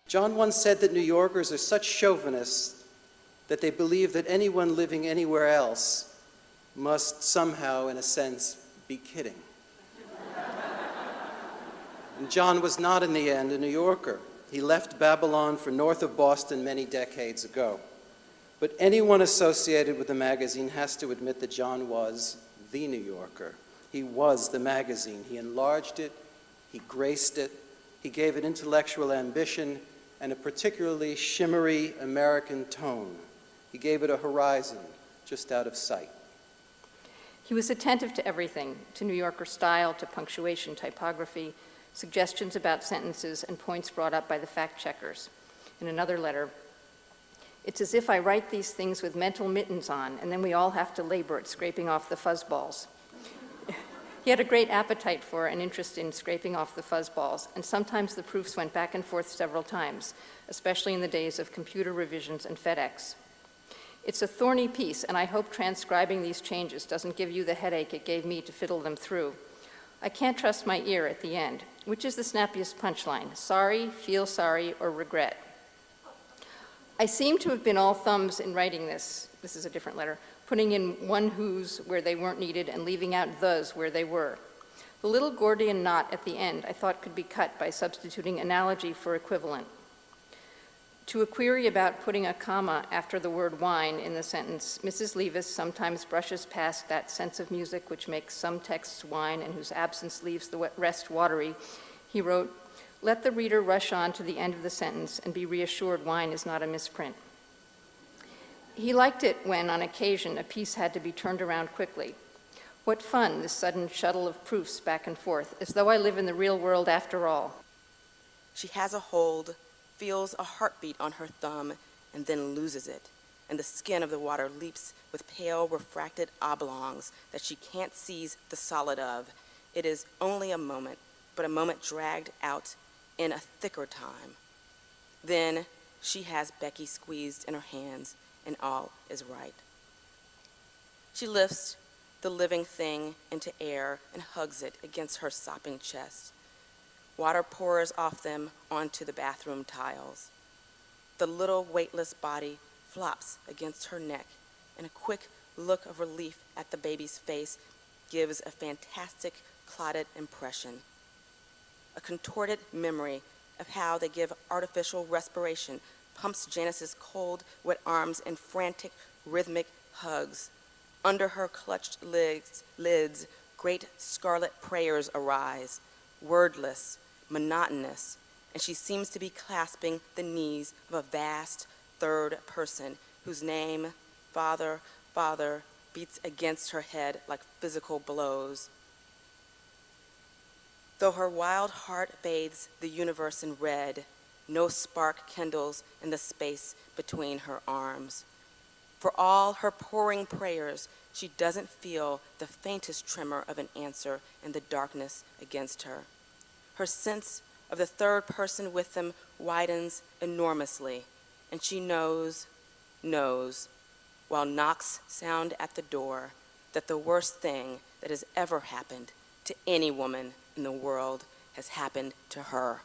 John once said that New Yorkers are such chauvinists that they believe that anyone living anywhere else must somehow, in a sense, be kidding. And John was not, in the end, a New Yorker. He left Babylon for north of Boston many decades ago. But anyone associated with the magazine has to admit that John was the New Yorker. He was the magazine. He enlarged it, he graced it, he gave it intellectual ambition and a particularly shimmery American tone. He gave it a horizon just out of sight. He was attentive to everything, to New Yorker style, to punctuation, typography, suggestions about sentences, and points brought up by the fact-checkers. In another letter, "It's as if I write these things with mental mittens on, and then we all have to labor at scraping off the fuzzballs." He had a great appetite for and interest in scraping off the fuzzballs, and sometimes the proofs went back and forth several times, especially in the days of computer revisions and FedEx. It's a thorny piece, and I hope transcribing these changes doesn't give you the headache it gave me to fiddle them through. I can't trust my ear at the end. Which is the snappiest punchline? Sorry, feel sorry, or regret? I seem to have been all thumbs in writing this. This is a different letter. Putting in one who's where they weren't needed and leaving out thes where they were. The little Gordian knot at the end I thought could be cut by substituting analogy for equivalent. To a query about putting a comma after the word wine in the sentence, Mrs. Leavis sometimes brushes past that sense of music which makes some texts wine and whose absence leaves the rest watery. He wrote, "Let the reader rush on to the end of the sentence and be reassured wine is not a misprint." He liked it when, on occasion, a piece had to be turned around quickly. What fun, this sudden shuttle of proofs back and forth, as though I live in the real world after all. She has a hold, feels a heartbeat on her thumb, and then loses it, and the skin of the water leaps with pale, refracted oblongs that she can't seize the solid of. It is only a moment, but a moment dragged out in a thicker time. Then she has Becky squeezed in her hands, and all is right. She lifts the living thing into air and hugs it against her sopping chest. Water pours off them onto the bathroom tiles. The little weightless body flops against her neck, and a quick look of relief at the baby's face gives a fantastic clotted impression. A contorted memory of how they give artificial respiration pumps Janice's cold, wet arms in frantic, rhythmic hugs. Under her clutched lids, great scarlet prayers arise, wordless, monotonous, and she seems to be clasping the knees of a vast third person whose name, Father, Father, beats against her head like physical blows. Though her wild heart bathes the universe in red, no spark kindles in the space between her arms. For all her pouring prayers, she doesn't feel the faintest tremor of an answer in the darkness against her. Her sense of the third person with them widens enormously, and she knows, while knocks sound at the door, that the worst thing that has ever happened to any woman in the world has happened to her.